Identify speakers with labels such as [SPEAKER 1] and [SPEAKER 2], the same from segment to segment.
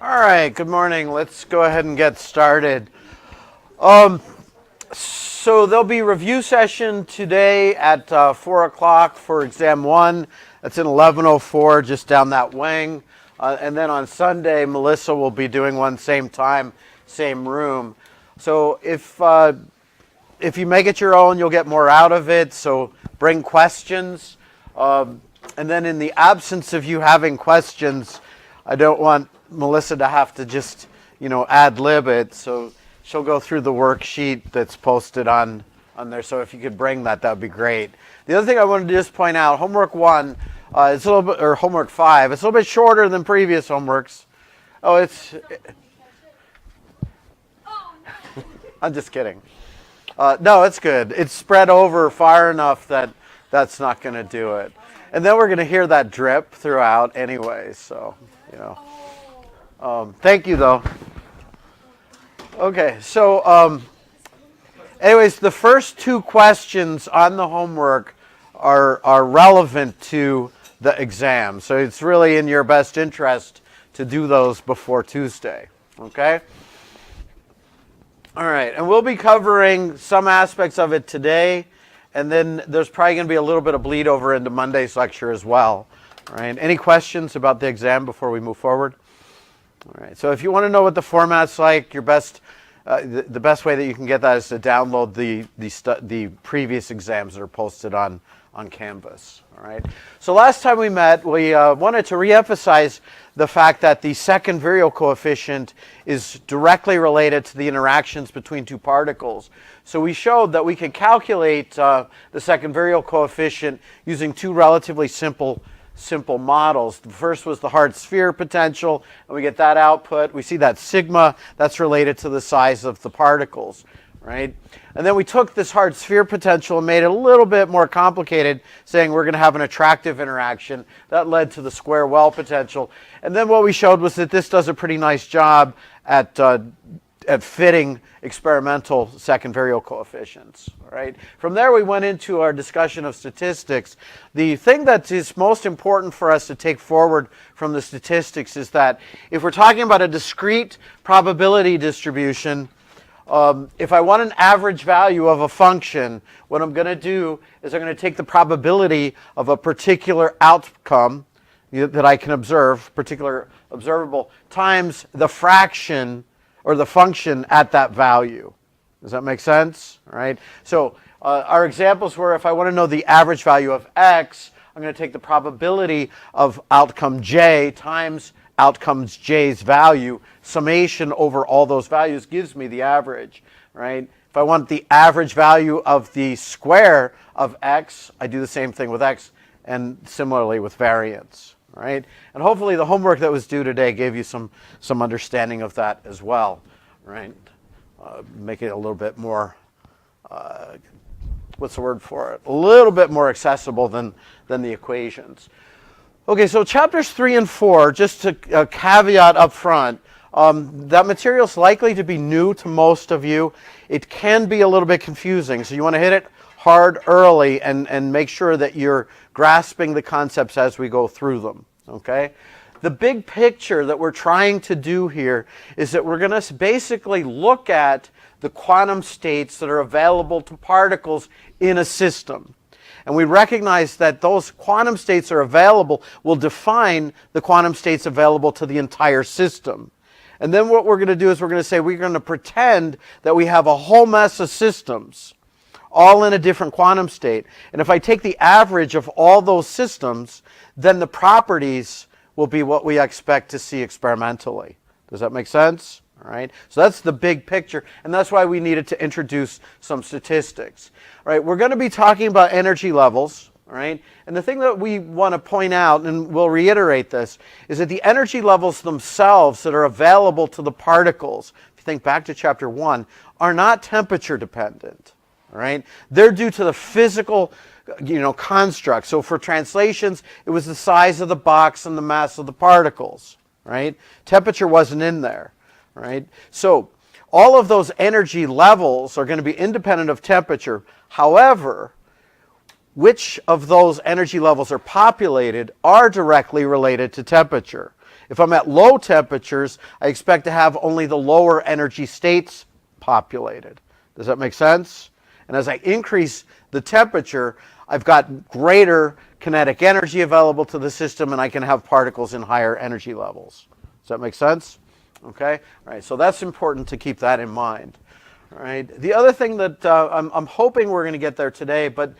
[SPEAKER 1] All right, good morning. Let's go ahead and get started. So there'll be review session today at 4 o'clock for exam 1. That's in 1104, just down that wing. And then on Sunday, Melissa will be doing one same time, same room. So if you make it your own, you'll get more out of it. So bring questions. And then in the absence of you having questions, I don't want Melissa to have to just, ad lib it. So she'll go through the worksheet that's posted on there. So if you could bring that, that would be great. The other thing I wanted to just point out, homework 1, it's a little bit, or homework 5, it's a little bit shorter than previous homeworks. I'm just kidding. No, it's good. It's spread over far enough that that's not going to do it. And then we're going to hear that drip throughout anyway, so, thank you, though. Okay, so anyways, the first 2 questions on the homework are relevant to the exam. So it's really in your best interest to do those before Tuesday, okay? All right, and we'll be covering some aspects of it today, and then there's probably going to be a little bit of bleed over into Monday's lecture as well. All right, any questions about the exam before we move forward? All right, so if you want to know what the format's like, the best way that you can get that is to download the previous exams that are posted on Canvas. All right. So last time we met, we wanted to reemphasize the fact that the second virial coefficient is directly related to the interactions between 2 particles. So we showed that we could calculate the second virial coefficient using 2 relatively simple models. The first was the hard sphere potential, and we get that output. We see that sigma, that's related to the size of the particles, right? And then we took this hard sphere potential and made it a little bit more complicated, saying we're going to have an attractive interaction. That led to the square well potential. And then what we showed was that this does a pretty nice job at fitting experimental second virial coefficients. Right? From there, we went into our discussion of statistics. The thing that is most important for us to take forward from the statistics is that if we're talking about a discrete probability distribution, if I want an average value of a function, what I'm going to do is I'm going to take the probability of a particular outcome that I can observe, particular observable, times the fraction or the function at that value. Does that make sense? All right. So our examples were, if I want to know the average value of x, I'm going to take the probability of outcome j times outcomes j's value. Summation over all those values gives me the average. Right. If I want the average value of the square of x, I do the same thing with x, and similarly with variance. Right. And hopefully the homework that was due today gave you some understanding of that as well. Right. Make it a little bit more, what's the word for it? A little bit more accessible than the equations. Okay, so chapters 3 and 4, just a caveat up front, that material is likely to be new to most of you. It can be a little bit confusing, so you want to hit it hard early and make sure that you're grasping the concepts as we go through them, okay? The big picture that we're trying to do here is that we're going to basically look at the quantum states that are available to particles in a system. And we recognize that those quantum states are available will define the quantum states available to the entire system. And then what we're going to do is we're going to say we're going to pretend that we have a whole mess of systems, all in a different quantum state. And if I take the average of all those systems, then the properties will be what we expect to see experimentally. Does that make sense? All right. So that's the big picture, and that's why we needed to introduce some statistics. All right. We're going to be talking about energy levels. All right. And the thing that we want to point out, and we'll reiterate this, is that the energy levels themselves that are available to the particles, if you think back to chapter 1, are not temperature dependent. All right. They're due to the physical construct. So for translations, it was the size of the box and the mass of the particles, right? Temperature wasn't in there, right? So all of those energy levels are going to be independent of temperature. However, which of those energy levels are populated are directly related to temperature. If I'm at low temperatures, I expect to have only the lower energy states populated. Does that make sense? And as I increase the temperature, I've got greater kinetic energy available to the system, and I can have particles in higher energy levels. Does that make sense? Okay? All right, so that's important to keep that in mind. All right. The other thing that I'm hoping we're going to get there today, but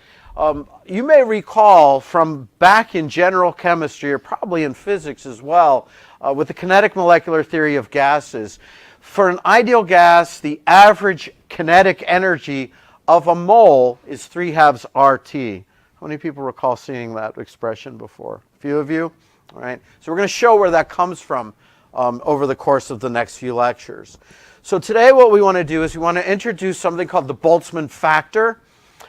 [SPEAKER 1] you may recall from back in general chemistry, or probably in physics as well, with the kinetic molecular theory of gases, for an ideal gas, the average kinetic energy of a mole is 3/2 RT. How many people recall seeing that expression before? A few of you? All right. So we're going to show where that comes from over the course of the next few lectures. So today what we want to do is we want to introduce something called the Boltzmann factor.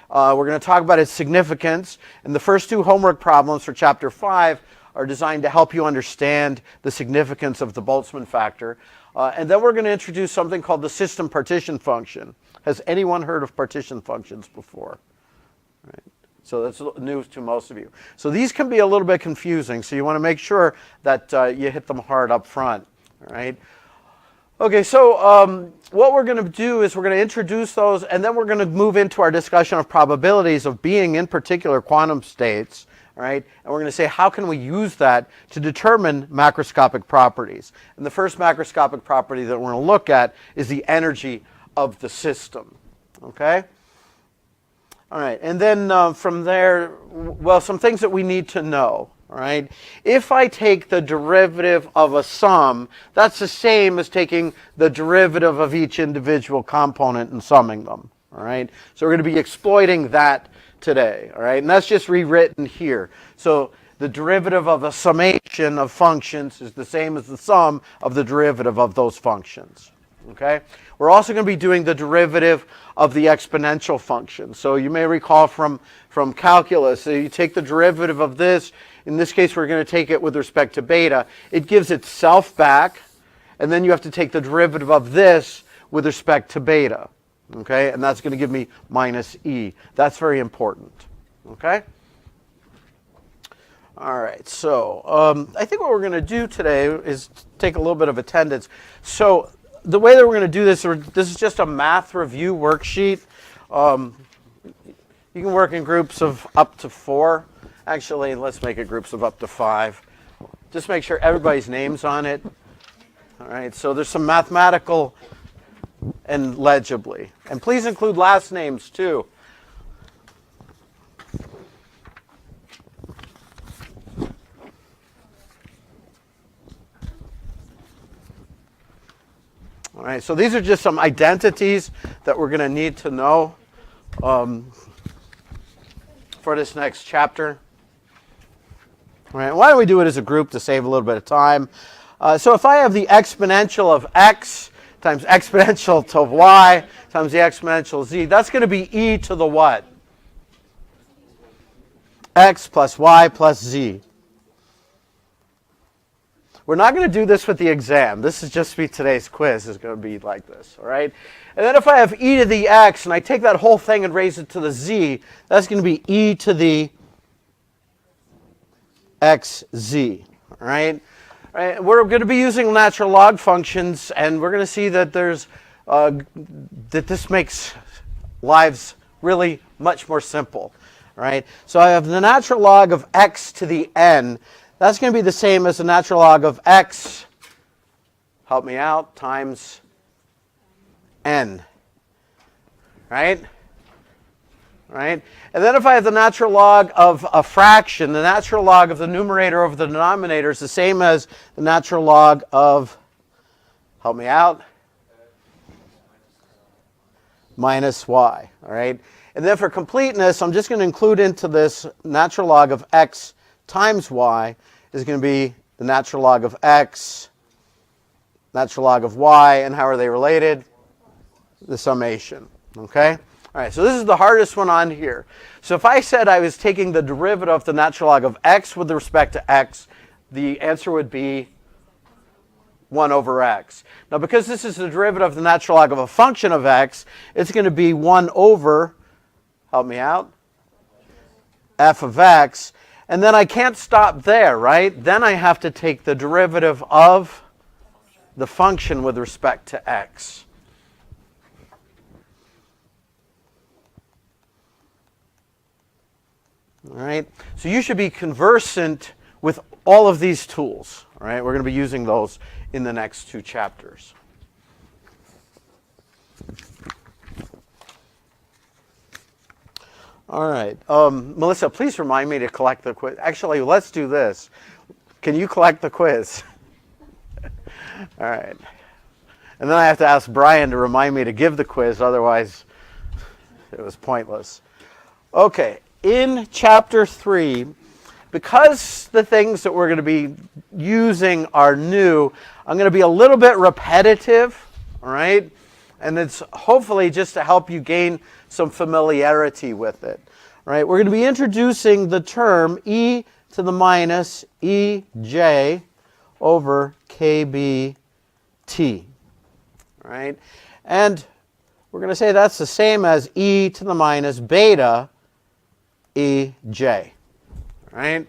[SPEAKER 1] We're going to talk about its significance. And the first two homework problems for Chapter 5 are designed to help you understand the significance of the Boltzmann factor. And then we're going to introduce something called the system partition function. Has anyone heard of partition functions before? Right. So that's news to most of you. So these can be a little bit confusing, so you want to make sure that you hit them hard up front. All right. Okay, so what we're going to do is we're going to introduce those, and then we're going to move into our discussion of probabilities of being in particular quantum states. All right, and we're going to say how can we use that to determine macroscopic properties. And the first macroscopic property that we're going to look at is the energy of the system. Okay. All right, and then from there, well, some things that we need to know. All right. If I take the derivative of a sum, that's the same as taking the derivative of each individual component and summing them. All right. So we're going to be exploiting that today. All right. And that's just rewritten here. So the derivative of a summation of functions is the same as the sum of the derivative of those functions. Okay. We're also going to be doing the derivative of the exponential function. So you may recall from calculus, so you take the derivative of this. In this case, we're going to take it with respect to beta. It gives itself back, and then you have to take the derivative of this with respect to beta. Okay, and that's going to give me minus e. That's very important. Okay. All right, so I think what we're going to do today is take a little bit of attendance. So the way that we're going to do this is just a math review worksheet. You can work in groups of up to 4. Actually, let's make it groups of up to 5. Just make sure everybody's name's on it. All right, so there's some mathematical and legibly. And please include last names too. All right, so these are just some identities that we're going to need to know for this next chapter. All right, why don't we do it as a group to save a little bit of time? So if I have the exponential of x times exponential to y times the exponential z, that's going to be e to the what? X plus y plus z. We're not going to do this with the exam. This is just be today's quiz. It's going to be like this, all right? And then if I have e to the x and I take that whole thing and raise it to the z, that's going to be e to the xz, all right? All right? We're going to be using natural log functions, and we're going to see that there's that this makes lives really much more simple, all right? So I have the natural log of x to the n. That's going to be the same as the natural log of x, help me out, times n, right? Right? And then if I have the natural log of a fraction, the natural log of the numerator over the denominator is the same as the natural log of, help me out, minus y. All right? And then for completeness, I'm just going to include into this natural log of x times y is going to be the natural log of x, natural log of y, and how are they related? The summation. Okay? All right, so this is the hardest one on here. So if I said I was taking the derivative of the natural log of x with respect to x, the answer would be 1 over x. Now, because this is the derivative of the natural log of a function of x, it's going to be 1 over, help me out, f of x. And then I can't stop there, right? Then I have to take the derivative of the function with respect to x. All right? So you should be conversant with all of these tools. All right? We're going to be using those in the next 2 chapters. All right. Melissa, please remind me to collect the quiz. Actually, let's do this. Can you collect the quiz? All right. And then I have to ask Brian to remind me to give the quiz, otherwise it was pointless. Okay. In chapter 3, because the things that we're going to be using are new, I'm going to be a little bit repetitive, all right? And it's hopefully just to help you gain some familiarity with it, all right? We're going to be introducing the term e to the minus ej over kbt, all right? And we're going to say that's the same as e to the minus beta ej, right?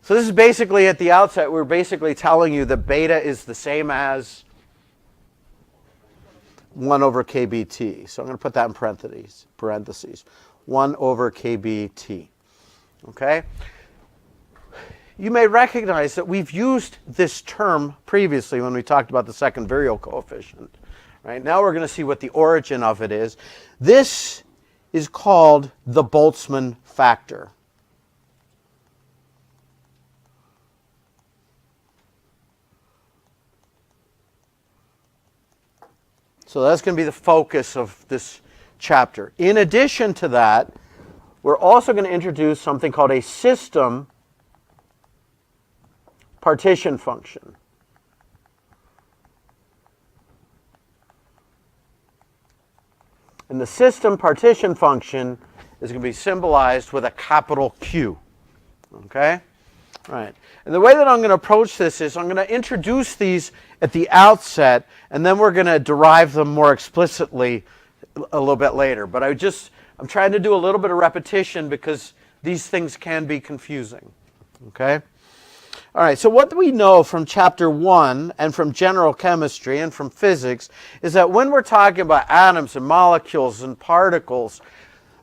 [SPEAKER 1] So this is basically at the outset, we're basically telling you that beta is the same as 1 over kbt. So I'm going to put that in parentheses. 1 over kbt. Okay? You may recognize that we've used this term previously when we talked about the second virial coefficient. Right? Now we're going to see what the origin of it is. This is called the Boltzmann factor. So that's going to be the focus of this chapter. In addition to that, we're also going to introduce something called a system partition function. And the system partition function is going to be symbolized with a capital Q. Okay? All right. And the way that I'm going to approach this is I'm going to introduce these at the outset, and then we're going to derive them more explicitly a little bit later. But I'm trying to do a little bit of repetition because these things can be confusing. Okay? All right, so what we know from chapter 1 and from general chemistry and from physics is that when we're talking about atoms and molecules and particles,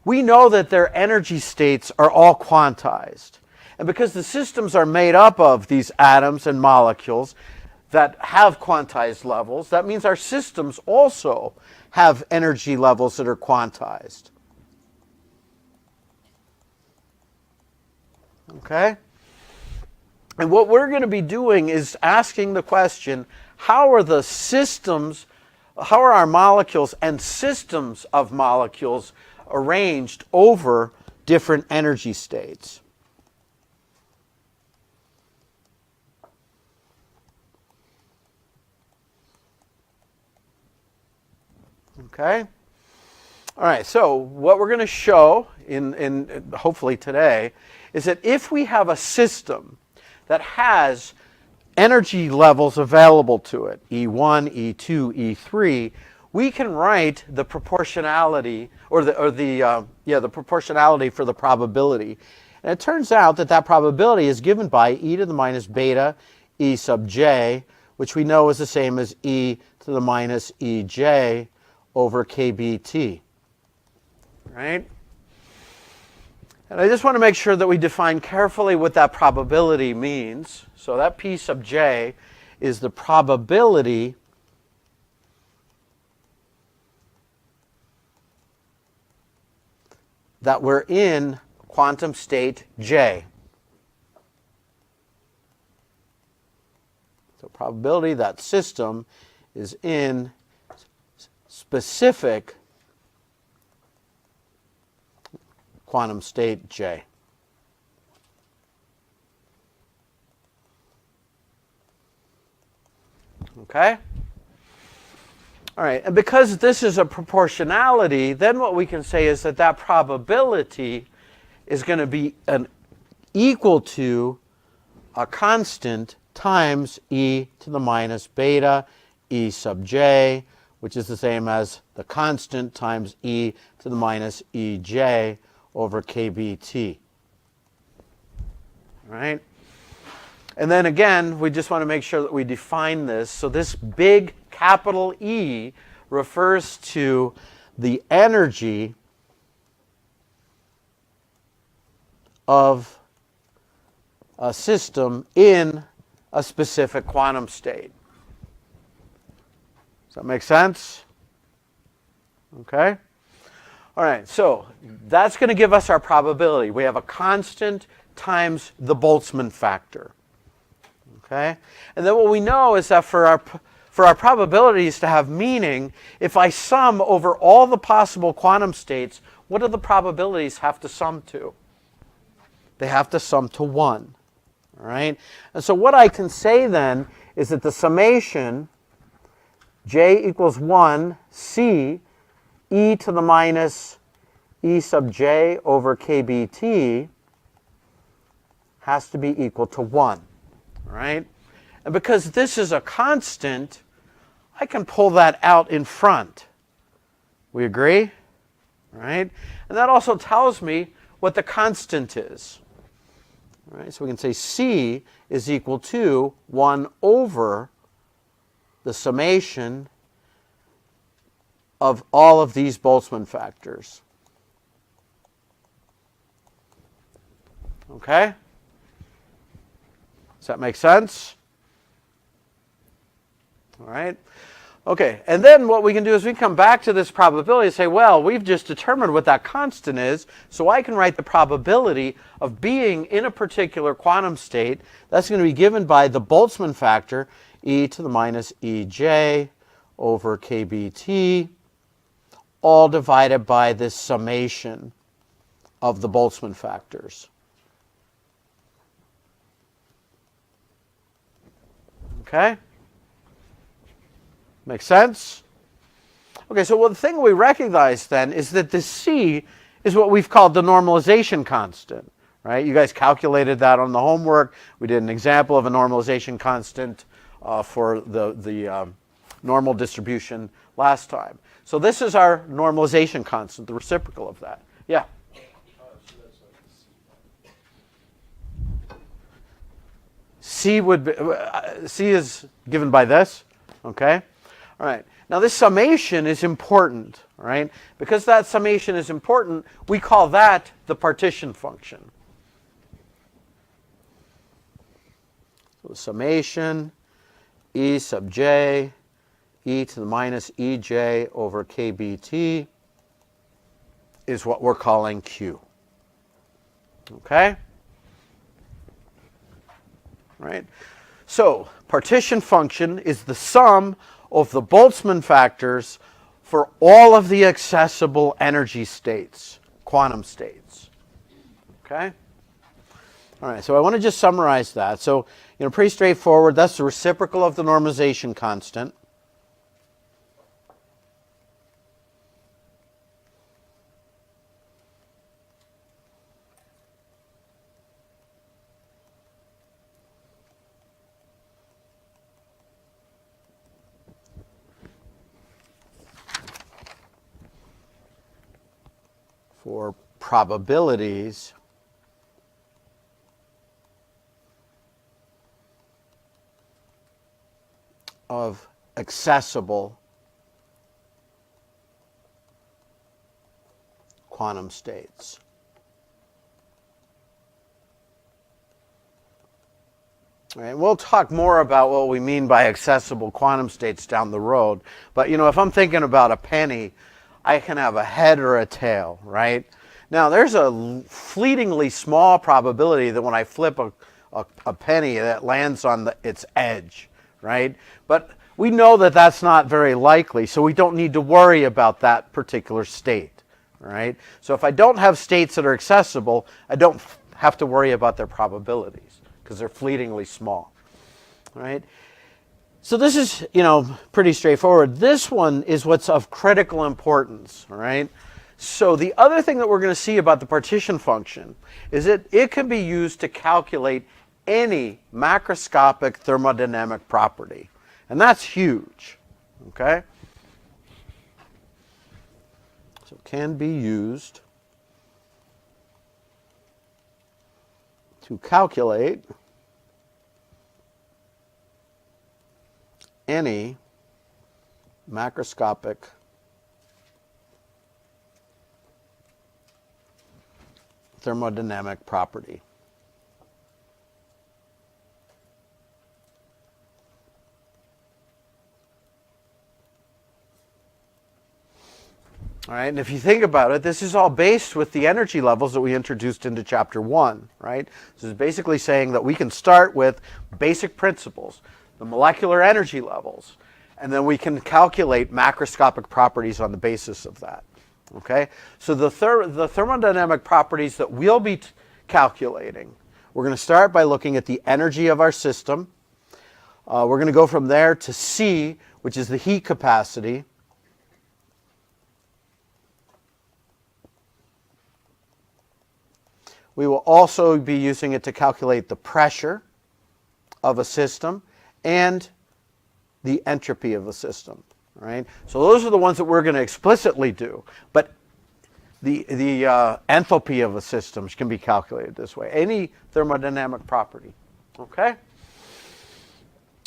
[SPEAKER 1] we know that their energy states are all quantized. And because the systems are made up of these atoms and molecules that have quantized levels, that means our systems also have energy levels that are quantized. Okay? And what we're going to be doing is asking the question, how are our molecules and systems of molecules arranged over different energy states? Okay? All right, so what we're going to show in hopefully today is that if we have a system that has energy levels available to it, E1, E2, E3, we can write the proportionality the proportionality for the probability. And it turns out that that probability is given by e to the minus beta E sub j, which we know is the same as e to the minus ej over kbt. Right? And I just want to make sure that we define carefully what that probability means. So that P sub j is the probability that we're in quantum state J. So probability that system is in specific quantum state J. Okay? All right, and because this is a proportionality, then what we can say is that that probability is going to be equal to a constant times e to the minus beta E sub j, which is the same as the constant times e to the minus ej over kbt. right? And then again, we just want to make sure that we define this. So this big capital E refers to the energy of a system in a specific quantum state. Does that make sense? Okay. All right, so that's going to give us our probability. We have a constant times the Boltzmann factor. Okay? And then what we know is that for our probabilities to have meaning, if I sum over all the possible quantum states, what do the probabilities have to sum to? They have to sum to 1. All right? And so what I can say then is that the summation j equals 1 c e to the minus e sub j over kbt has to be equal to 1. All right? And because this is a constant, I can pull that out in front. We agree? All right? And that also tells me what the constant is. All right? So we can say C is equal to 1 over the summation of all of these Boltzmann factors. Okay? Does that make sense? All right. Okay, and then what we can do is we can come back to this probability and say, well, we've just determined what that constant is, so I can write the probability of being in a particular quantum state. That's going to be given by the Boltzmann factor, e to the minus ej over kbt, all divided by this summation of the Boltzmann factors. Okay? Make sense? Okay, so the thing we recognize then is that this C is what we've called the normalization constant, right? You guys calculated that on the homework. We did an example of a normalization constant for the normal distribution last time. So this is our normalization constant, the reciprocal of that. Yeah? C would be, C is given by this, okay? All right. Now this summation is important, all right? Because that summation is important, we call that the partition function. So the summation E sub j e to the minus ej over kbt is what we're calling Q. Okay? Right? So partition function is the sum of the Boltzmann factors for all of the accessible energy states, quantum states. Okay? All right, so I want to just summarize that. So, pretty straightforward. That's the reciprocal of the normalization constant. For probabilities of accessible quantum states. All right, we'll talk more about what we mean by accessible quantum states down the road. But, if I'm thinking about a penny, I can have a head or a tail, right? Now, there's a fleetingly small probability that when I flip a penny, that lands on its edge, right? But we know that that's not very likely, so we don't need to worry about that particular state, right? So if I don't have states that are accessible, I don't have to worry about their probabilities because they're fleetingly small, right? So this is, pretty straightforward. This one is what's of critical importance, all right? So the other thing that we're going to see about the partition function is that it can be used to calculate any macroscopic thermodynamic property. And that's huge, okay? So it can be used to calculate any macroscopic thermodynamic property. All right, and if you think about it, this is all based with the energy levels that we introduced into chapter 1, right? This is basically saying that we can start with basic principles, the molecular energy levels, and then we can calculate macroscopic properties on the basis of that, okay? So the thermodynamic properties that we'll be calculating, we're going to start by looking at the energy of our system. We're going to go from there to C, which is the heat capacity. We will also be using it to calculate the pressure of a system and the entropy of a system, right? So those are the ones that we're going to explicitly do. But the enthalpy of a system can be calculated this way. Any thermodynamic property, okay?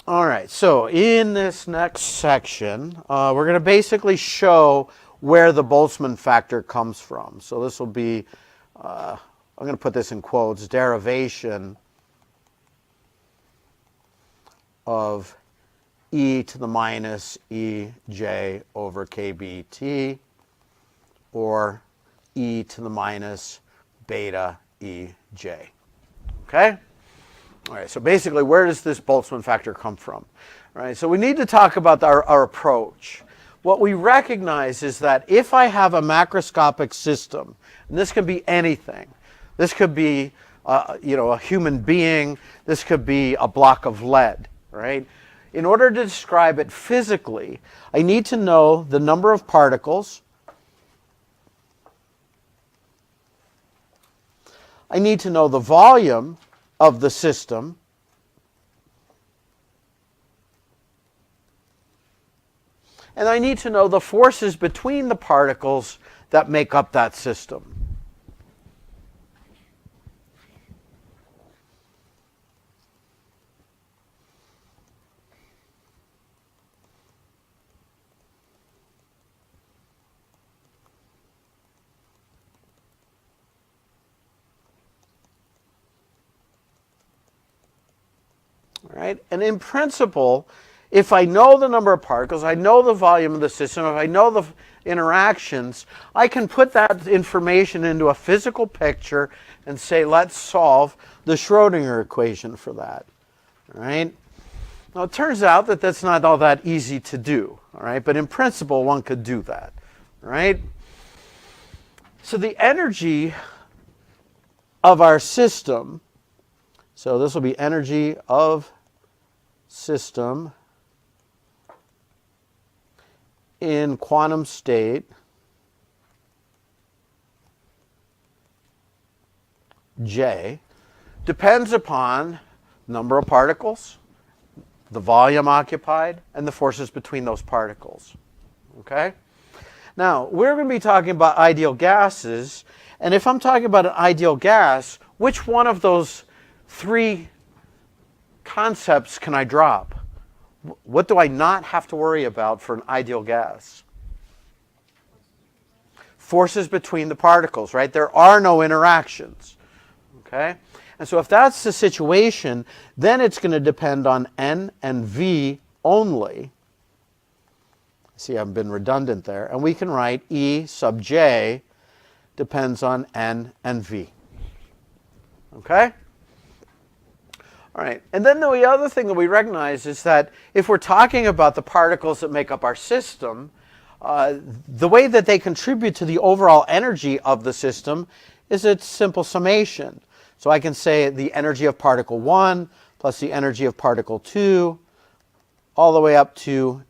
[SPEAKER 1] All right, so in this next section, we're going to basically show where the Boltzmann factor comes from. So this will be... I'm going to put this in quotes, derivation of e to the minus ej over kbt, or e to the minus beta ej. Okay? All right, so basically, where does this Boltzmann factor come from? All right, so we need to talk about our approach. What we recognize is that if I have a macroscopic system, and this can be anything, this could be, a human being. This could be a block of lead, right? In order to describe it physically, I need to know the number of particles. I need to know the volume of the system. And I need to know the forces between the particles that make up that system. Right? And in principle, if I know the number of particles, I know the volume of the system, if I know the interactions, I can put that information into a physical picture and say, let's solve the Schrodinger equation for that. All right? Now, it turns out that that's not all that easy to do. All right? But in principle, one could do that. All right? So the energy of our system, so this will be energy of system in quantum state J depends upon number of particles, the volume occupied, and the forces between those particles. Okay? Now, we're going to be talking about ideal gases, and if I'm talking about an ideal gas, which one of those three concepts can I drop? What do I not have to worry about for an ideal gas? Forces between the particles, right? There are no interactions. Okay? And so if that's the situation, then it's going to depend on N and V only. See, I've been redundant there. And we can write E sub J depends on N and V. Okay? All right, and then the other thing that we recognize is that if we're talking about the particles that make up our system, the way that they contribute to the overall energy of the system is its simple summation. So I can say the energy of particle 1 plus the energy of particle 2 all the way up to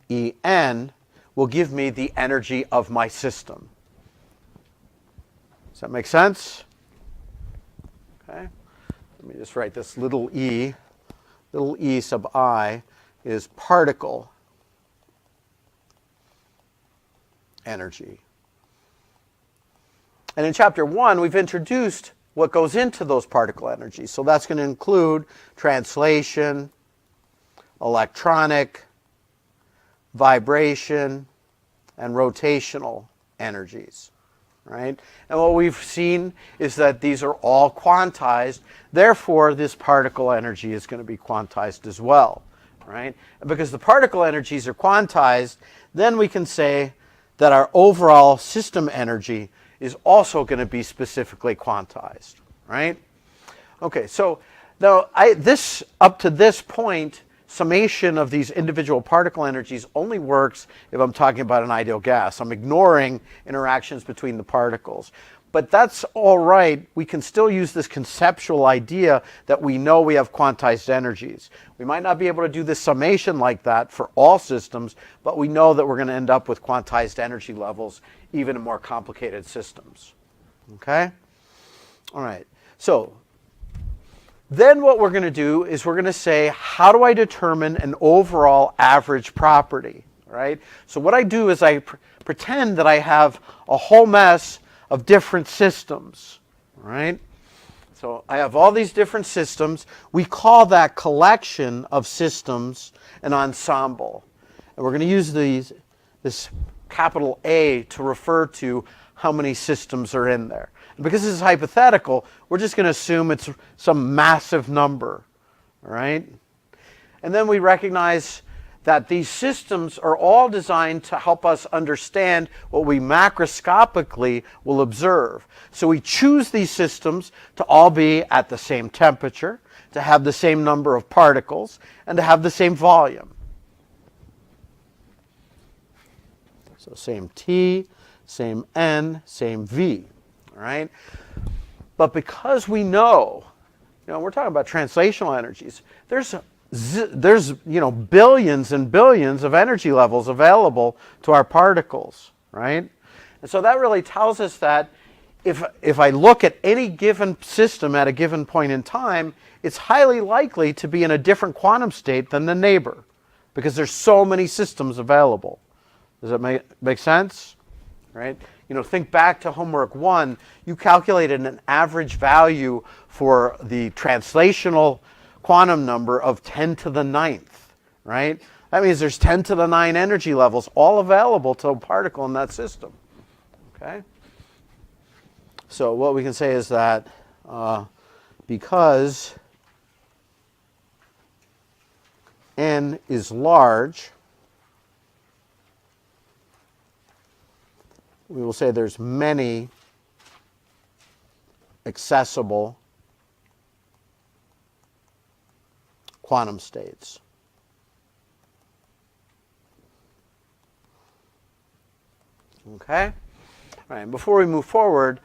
[SPEAKER 1] En will give me the energy of my system. Does that make sense? Okay. Let me just write this little e sub I is particle energy. And in chapter 1, we've introduced what goes into those particle energies. So that's going to include translation, electronic, vibration, and rotational energies, right? And what we've seen is that these are all quantized. Therefore, this particle energy is going to be quantized as well, right? And because the particle energies are quantized, then we can say that our overall system energy is also going to be specifically quantized, right? Okay, so now up to this point, summation of these individual particle energies only works if I'm talking about an ideal gas. I'm ignoring interactions between the particles. But that's all right. We can still use this conceptual idea that we know we have quantized energies. We might not be able to do this summation like that for all systems, but we know that we're going to end up with quantized energy levels even in more complicated systems. Okay? All right. So then what we're going to do is we're going to say, how do I determine an overall average property? Right? So what I do is I pretend that I have a whole mess of different systems, right? So I have all these different systems. We call that collection of systems an ensemble. And we're going to use this capital A to refer to how many systems are in there. And because this is hypothetical, we're just going to assume it's some massive number, all right? And then we recognize that these systems are all designed to help us understand what we macroscopically will observe. So we choose these systems to all be at the same temperature, to have the same number of particles, and to have the same volume. So same T, same N, same V, all right? But because we know, we're talking about translational energies, there's billions and billions of energy levels available to our particles, right? And so that really tells us that if I look at any given system at a given point in time, it's highly likely to be in a different quantum state than the neighbor because there's so many systems available. Does that make sense? Right? Think back to homework 1. You calculated an average value for the translational quantum number of 10 to the 9th, right? That means there's 10 to the 9 energy levels all available to a particle in that system, okay? So what we can say is that because n is large, we will say there's many accessible quantum states. Okay? All right, before we move forward,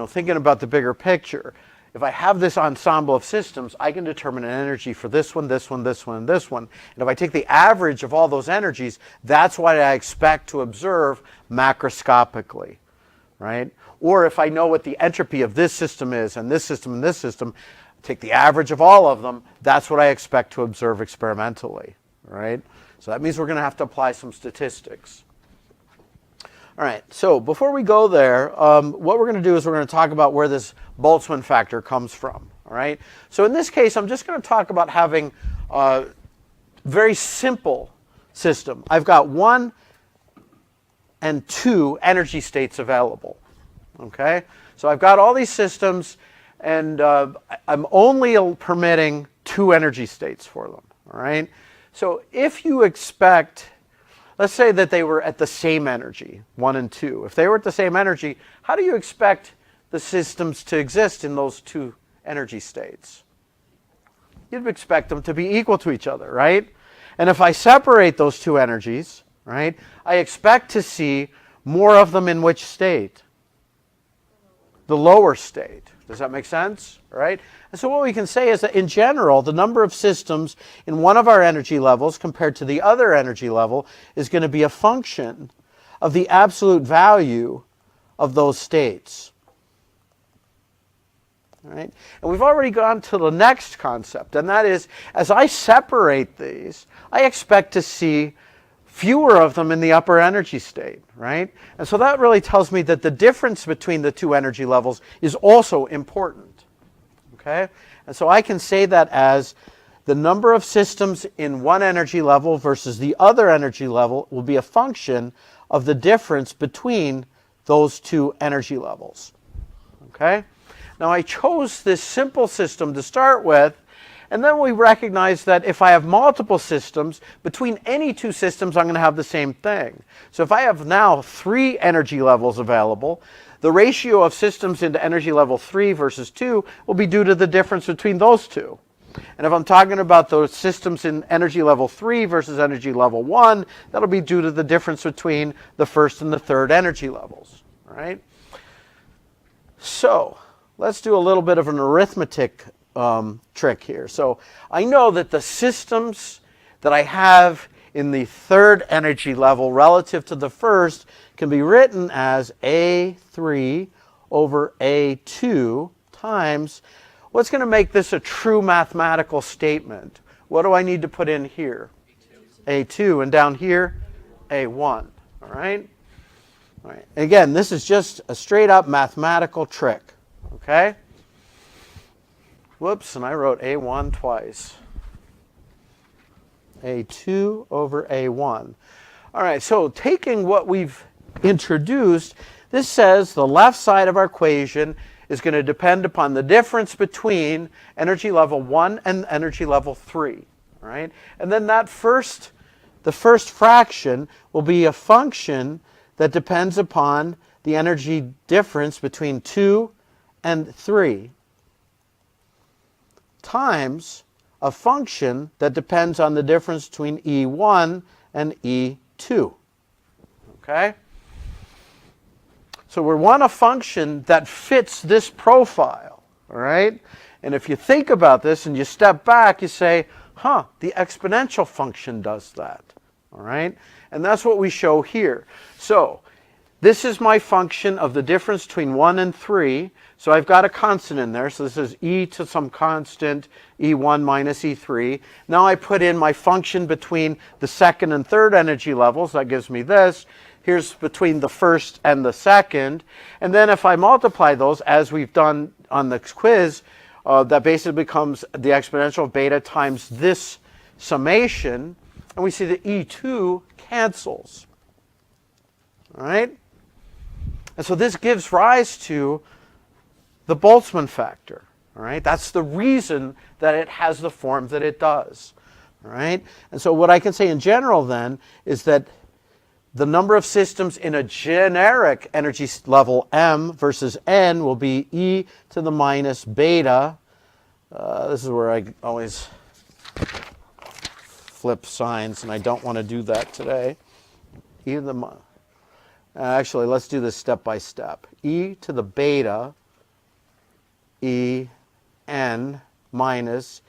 [SPEAKER 1] thinking about the bigger picture, if I have this ensemble of systems, I can determine an energy for this one, this one, this one, and this one. And if I take the average of all those energies, that's what I expect to observe macroscopically, right? Or if I know what the entropy of this system is, and this system, and this system, take the average of all of them, that's what I expect to observe experimentally, right? So that means we're going to have to apply some statistics. All right, so before we go there, what we're going to do is we're going to talk about where this Boltzmann factor comes from, all right? So in this case, I'm just going to talk about having a very simple system. I've got 1 and 2 energy states available, okay? So I've got all these systems, and I'm only permitting 2 energy states for them, all right? So if you expect, let's say that they were at the same energy, 1 and 2. If they were at the same energy, how do you expect the systems to exist in those 2 energy states? You'd expect them to be equal to each other, right? And if I separate those 2 energies, right, I expect to see more of them in which state? The lower state. Does that make sense? Right? And so what we can say is that in general, the number of systems in one of our energy levels compared to the other energy level is going to be a function of the absolute value of those states. All right? And we've already gone to the next concept, and that is, as I separate these, I expect to see fewer of them in the upper energy state, right? And so that really tells me that the difference between the 2 energy levels is also important, Okay? And so I can say that as the number of systems in one energy level versus the other energy level will be a function of the difference between those two energy levels. Okay? Now I chose this simple system to start with, and then we recognize that if I have multiple systems, between any two systems I'm going to have the same thing. So if I have now 3 energy levels available, the ratio of systems into energy level 3 versus 2 will be due to the difference between those two. And if I'm talking about those systems in energy level 3 versus energy level 1, that'll be due to the difference between the first and the third energy levels. All right? So let's do a little bit of an arithmetic trick here. So I know that the systems that I have in the third energy level relative to the first can be written as A3 over A2 times, what's going to make this a true mathematical statement? What do I need to put in here? A2, and down here, A1. All right? All right. Again, this is just a straight up mathematical trick. Okay? Whoops, and I wrote A1 twice. A2 over A1. All right, so taking what we've introduced, this says the left side of our equation is going to depend upon the difference between energy level 1 and energy level 3. All right? And then the first fraction will be a function that depends upon the energy difference between 2 and 3 times a function that depends on the difference between E1 and E2. Okay? So we want a function that fits this profile. All right? And if you think about this and you step back, you say, the exponential function does that. All right? And that's what we show here. So this is my function of the difference between 1 and 3. So I've got a constant in there. So this is e to some constant, E1 minus E3. Now I put in my function between the second and third energy levels. That gives me this. Here's between the first and the second. And then if I multiply those, as we've done on the quiz, that basically becomes the exponential of beta times this summation. And we see that E2 cancels. All right? And so this gives rise to the Boltzmann factor. All right? That's the reason that it has the form that it does. All right? And so what I can say in general then is that the number of systems in a generic energy level m versus n will be e to the minus beta. This is where I always flip signs, and I don't want to do that today. E to the actually, let's do this step by step. E to the beta E n minus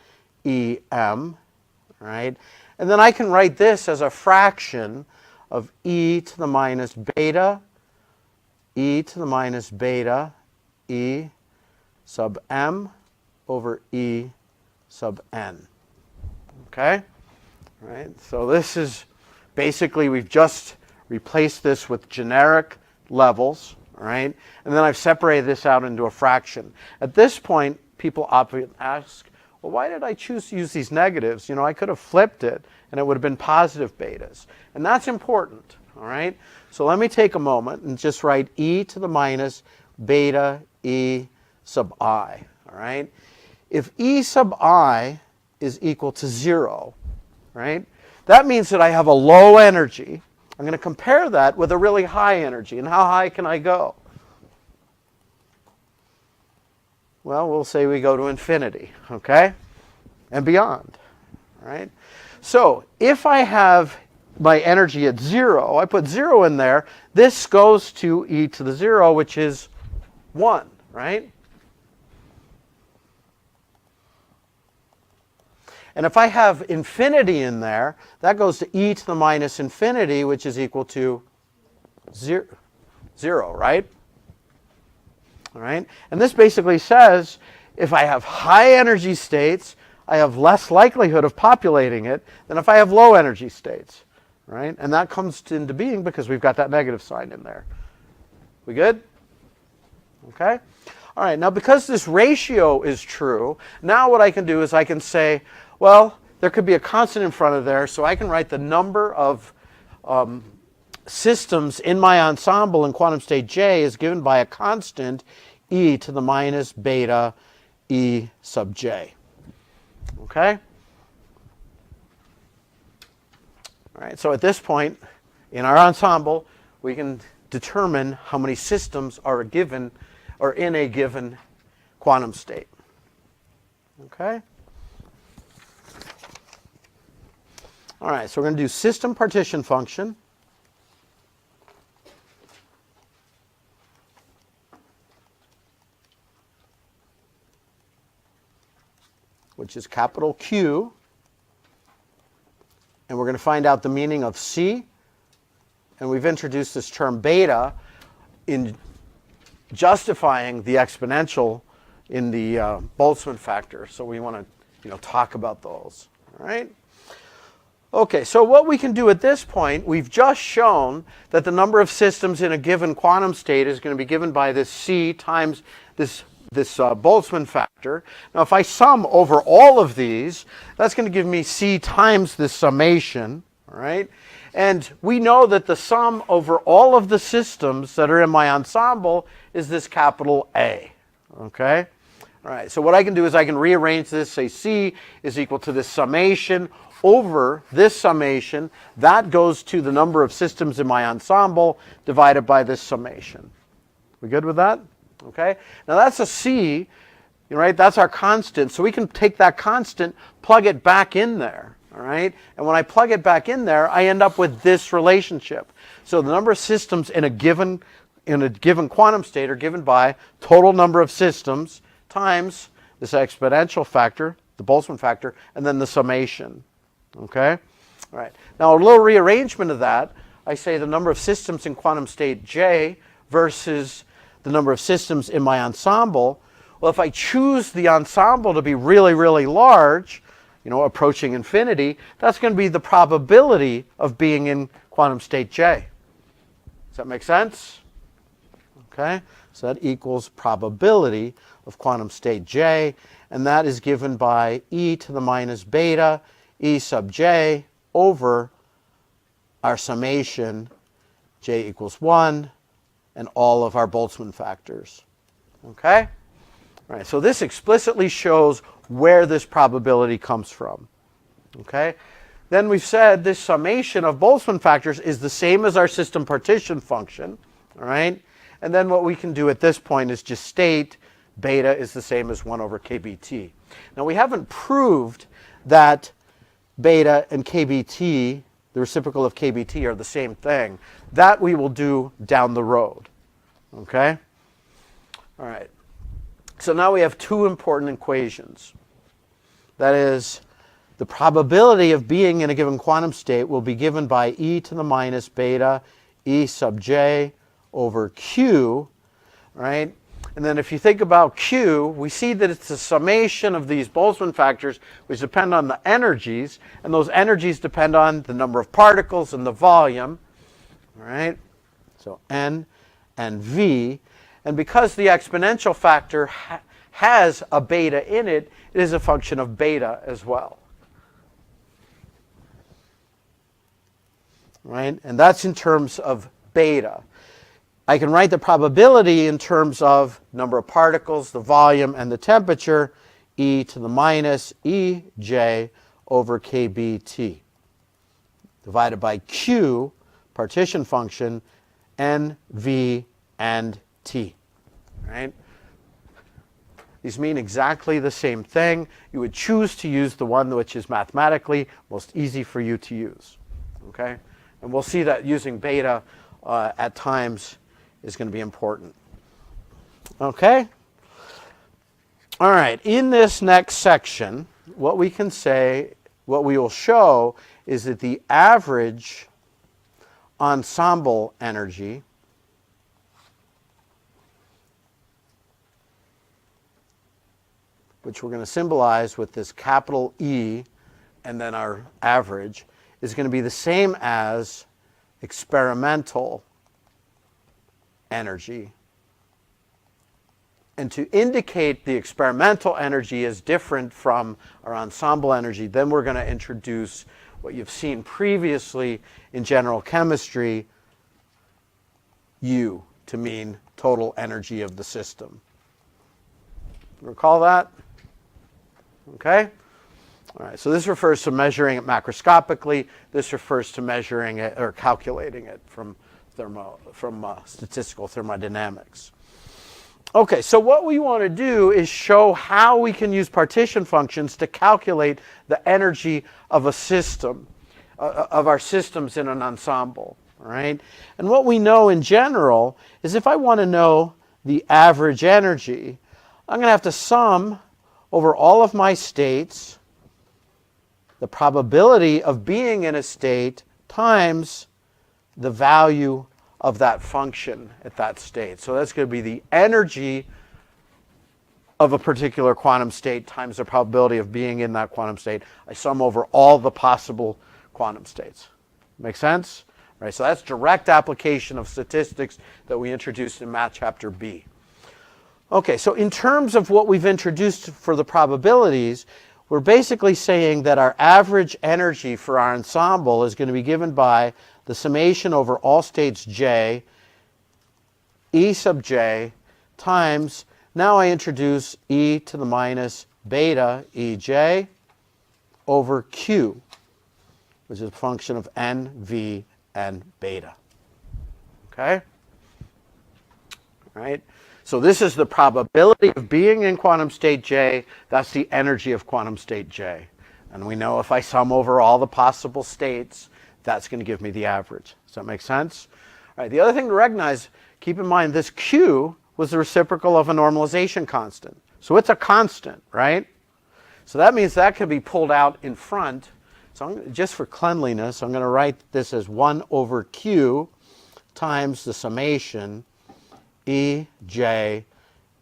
[SPEAKER 1] E m, right? And then I can write this as a fraction of e to the minus beta, e to the minus beta, e sub m over e sub n. Okay? All right? So this is basically, we've just replaced this with generic levels, all right? And then I've separated this out into a fraction. At this point, people often ask, well, why did I choose to use these negatives? You know, I could have flipped it, and it would have been positive betas. And that's important, all right? So let me take a moment and just write e to the minus beta e sub I, all right? If e sub I is equal to 0, right, that means that I have a low energy. I'm going to compare that with a really high energy. And how high can I go? Well, we'll say we go to infinity, okay? And beyond, right? So if I have my energy at 0, I put 0 in there, this goes to e to the 0, which is 1, right? And if I have infinity in there, that goes to e to the minus infinity, which is equal to 0, right? All right? And this basically says if I have high energy states, I have less likelihood of populating it than if I have low energy states, right? And that comes into being because we've got that negative sign in there. We good? Okay? All right, now because this ratio is true, now what I can do is I can say, well, there could be a constant in front of there, so I can write the number of systems in my ensemble in quantum state J is given by a constant e to the minus beta e sub j. Okay? All right, so at this point in our ensemble, we can determine how many systems are given or in a given quantum state. Okay? All right, so we're going to do system partition function. Which is capital Q. And we're going to find out the meaning of C. And we've introduced this term beta in justifying the exponential in the Boltzmann factor. So we want to talk about those. All right? Okay, so what we can do at this point, we've just shown that the number of systems in a given quantum state is going to be given by this C times this Boltzmann factor. Now, if I sum over all of these, that's going to give me C times this summation, all right? And we know that the sum over all of the systems that are in my ensemble is this capital A, okay? All right, so what I can do is I can rearrange this, say C is equal to this summation over this summation. That goes to the number of systems in my ensemble divided by this summation. We good with that? Okay, now that's a C, right? That's our constant. So we can take that constant, plug it back in there, all right? And when I plug it back in there, I end up with this relationship. So the number of systems in a given quantum state are given by total number of systems times this exponential factor, the Boltzmann factor, and then the summation. Okay, all right. Now a little rearrangement of that. I say the number of systems in quantum state J versus the number of systems in my ensemble. Well, if I choose the ensemble to be really, really large, approaching infinity, that's going to be the probability of being in quantum state J. Does that make sense? Okay, so that equals probability of quantum state J, and that is given by e to the minus beta e sub j over our summation j equals 1 and all of our Boltzmann factors. Okay? All right, so this explicitly shows where this probability comes from. Okay? Then we've said this summation of Boltzmann factors is the same as our system partition function. All right? And then what we can do at this point is just state beta is the same as 1 over kBt. Now we haven't proved that beta and kBt, the reciprocal of kBt, are the same thing. That we will do down the road. Okay? All right. So now we have two important equations. That is, the probability of being in a given quantum state will be given by e to the minus beta e sub j over q, right? And then if you think about q, we see that it's a summation of these Boltzmann factors which depend on the energies, and those energies depend on the number of particles and the volume, all right? So n and v. And because the exponential factor has a beta in it, it is a function of beta as well. Right? And that's in terms of beta. I can write the probability in terms of number of particles, the volume, and the temperature, e to the minus ej over kBt, divided by q, partition function, n, v, and t. Right? These mean exactly the same thing. You would choose to use the one which is mathematically most easy for you to use. Okay? And we'll see that using beta at times is going to be important. Okay? All right. In this next section, what we can say, what we will show is that the average ensemble energy which we're going to symbolize with this capital E and then our average, is going to be the same as experimental energy And to indicate the experimental energy is different from our ensemble energy, then we're going to introduce what you've seen previously in general chemistry, U, to mean total energy of the system. Recall that? Okay? All right, so this refers to measuring it macroscopically. This refers to measuring it or calculating it from statistical thermodynamics. Okay, so what we want to do is show how we can use partition functions to calculate the energy of a system, of our systems in an ensemble. All right? And what we know in general is if I want to know the average energy, I'm going to have to sum over all of my states the probability of being in a state times the value of that function at that state. So that's going to be the energy of a particular quantum state times the probability of being in that quantum state. I sum over all the possible quantum states. Make sense? All right, so that's direct application of statistics that we introduced in Math Chapter B. Okay, so in terms of what we've introduced for the probabilities, we're basically saying that our average energy for our ensemble is going to be given by the summation over all states j, E sub j, times, now I introduce e to the minus beta ej over q, which is a function of n, v, and beta. Okay? All right? So this is the probability of being in quantum state j. That's the energy of quantum state j. And we know if I sum over all the possible states, that's going to give me the average. Does that make sense? All right, the other thing to recognize, keep in mind this q was the reciprocal of a normalization constant. So it's a constant, right? So that means that can be pulled out in front. So just for cleanliness, I'm going to write this as 1 over q times the summation ej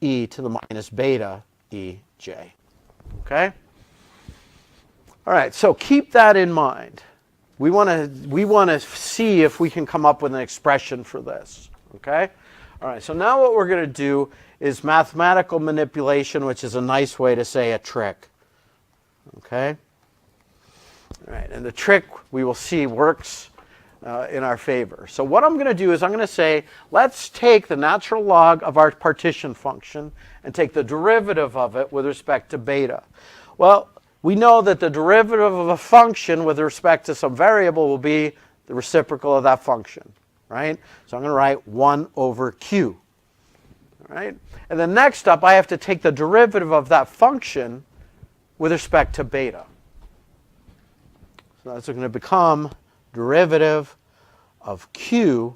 [SPEAKER 1] e to the minus beta ej. Okay? All right, so keep that in mind. We want to see if we can come up with an expression for this. Okay? All right, so now what we're going to do is mathematical manipulation, which is a nice way to say a trick. Okay? All right, and the trick we will see works in our favor. So what I'm going to do is I'm going to say, let's take the natural log of our partition function and take the derivative of it with respect to beta. Well, we know that the derivative of a function with respect to some variable will be the reciprocal of that function, right? So I'm going to write 1 over q, all right? And then next up, I have to take the derivative of that function with respect to beta. So that's going to become derivative of q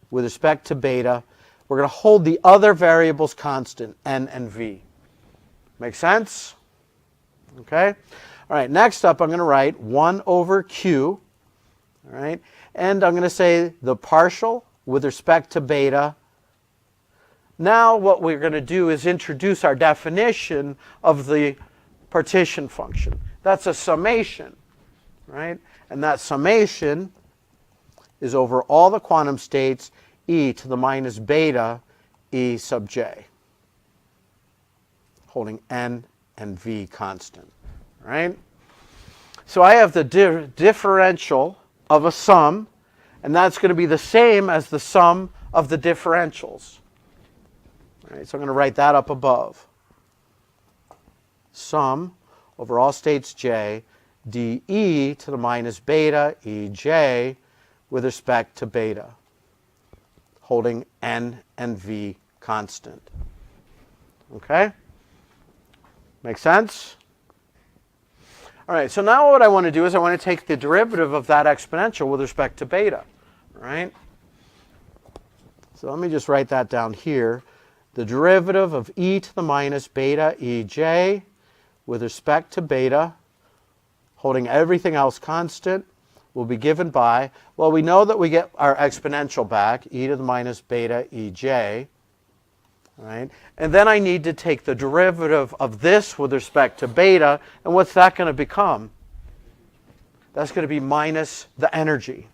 [SPEAKER 1] with respect to beta. We're going to hold the other variables constant, n and v. Make sense? Okay? All right, next up I'm going to write 1 over q, all right? And I'm going to say the partial with respect to beta. Now what we're going to do is introduce our definition of the partition function. That's a summation, right? And that summation is over all the quantum states e to the minus beta e sub j, holding n and v constant, right? So I have the differential of a sum, and that's going to be the same as the sum of the differentials. All right, so I'm going to write that up above. Sum over all states j dE to the minus beta ej with respect to beta, holding n and v constant. Okay? Make sense? All right, so now what I want to do is I want to take the derivative of that exponential with respect to beta. All right? So let me just write that down here. The derivative of e to the minus beta ej with respect to beta, holding everything else constant, will be given by, well, we know that we get our exponential back, e to the minus beta ej, right? And then I need to take the derivative of this with respect to beta, and what's that going to become? That's going to be minus the energy.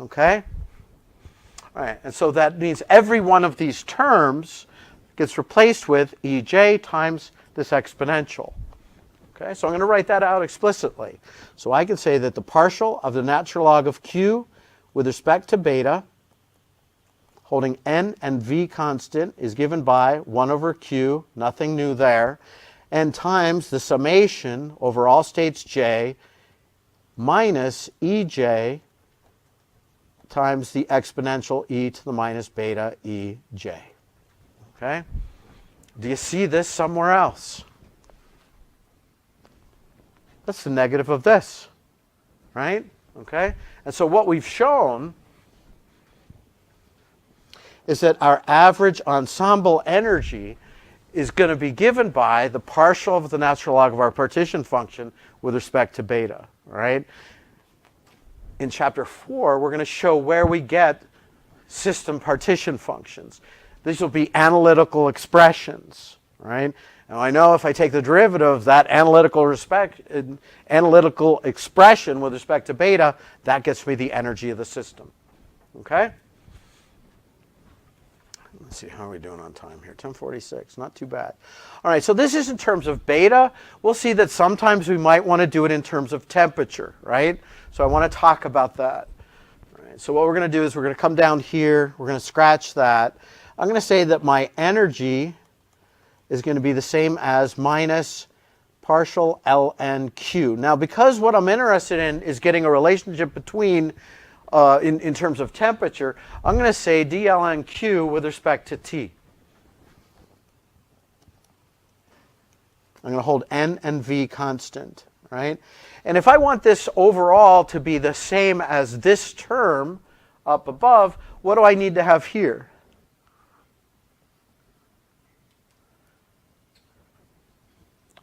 [SPEAKER 1] Okay? All right, and so that means every one of these terms gets replaced with Ej times this exponential. Okay, so I'm going to write that out explicitly. So I can say that the partial of the natural log of q with respect to beta, holding n and v constant, is given by 1 over q, nothing new there, and times the summation over all states j minus Ej times the exponential e to the minus beta Ej. Okay? Do you see this somewhere else? That's the negative of this, right? Okay? And so what we've shown is that our average ensemble energy is going to be given by the partial of the natural log of our partition function with respect to beta, right? In chapter 4, we're going to show where we get system partition functions. These will be analytical expressions, right? Now I know if I take the derivative of that analytical expression with respect to beta, that gets me the energy of the system. Okay? Let's see, how are we doing on time here? 10:46, not too bad. All right, so this is in terms of beta. We'll see that sometimes we might want to do it in terms of temperature, right? So I want to talk about that. All right, so what we're going to do is we're going to come down here. We're going to scratch that. I'm going to say that my energy is going to be the same as minus partial ln q. Now, because what I'm interested in is getting a relationship between, in terms of temperature, I'm going to say d ln q with respect to T. I'm going to hold n and v constant, right? And if I want this overall to be the same as this term up above, what do I need to have here?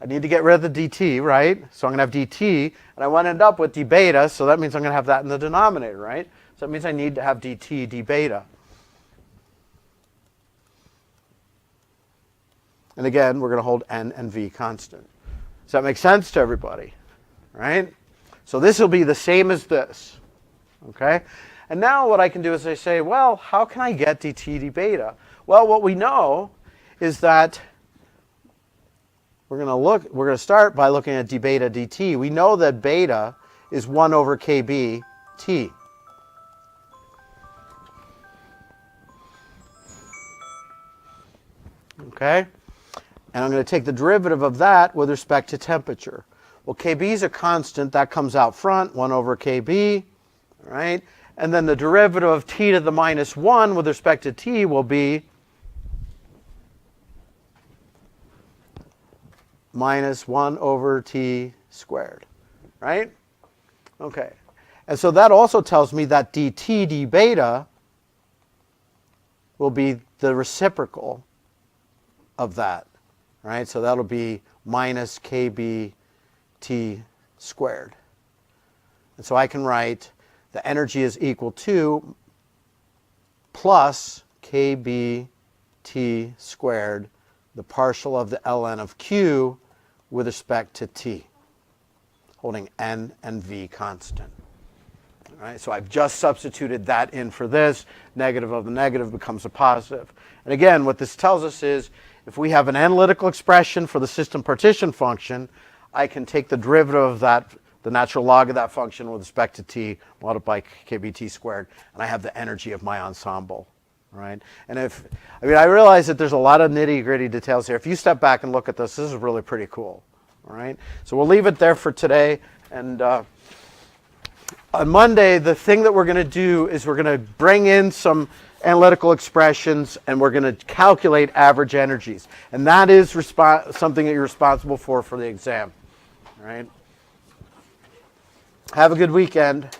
[SPEAKER 1] I need to get rid of the dt, right? So I'm going to have dt, and I want to end up with d beta, so that means I'm going to have that in the denominator, right? So that means I need to have dt d beta. And again, we're going to hold n and v constant. Does that make sense to everybody? Right? So this will be the same as this. Okay? And now what I can do is I say, well, how can I get dt d beta? Well, what we know is that we're going to start by looking at d beta dt. We know that beta is 1 over kb t. Okay? And I'm going to take the derivative of that with respect to temperature. Well, kb is a constant. That comes out front, 1 over kb. All right? And then the derivative of t to the minus 1 with respect to t will be minus 1 over t squared, right? Okay. And so that also tells me that dt d beta will be the reciprocal of that, right? So that'll be minus kb t squared. And so I can write the energy is equal to plus kb t squared, the partial of the ln of q with respect to t, holding n and v constant. All right, so I've just substituted that in for this. Negative of the negative becomes a positive. And again, what this tells us is if we have an analytical expression for the system partition function, I can take the derivative of that, the natural log of that function with respect to t, multiply kbt squared, and I have the energy of my ensemble. Right? And I realize that there's a lot of nitty-gritty details here. If you step back and look at this, this is really pretty cool. All right? So we'll leave it there for today. And on Monday, the thing that we're going to do is we're going to bring in some analytical expressions, and we're going to calculate average energies. And that is something that you're responsible for the exam. All right? Have a good weekend.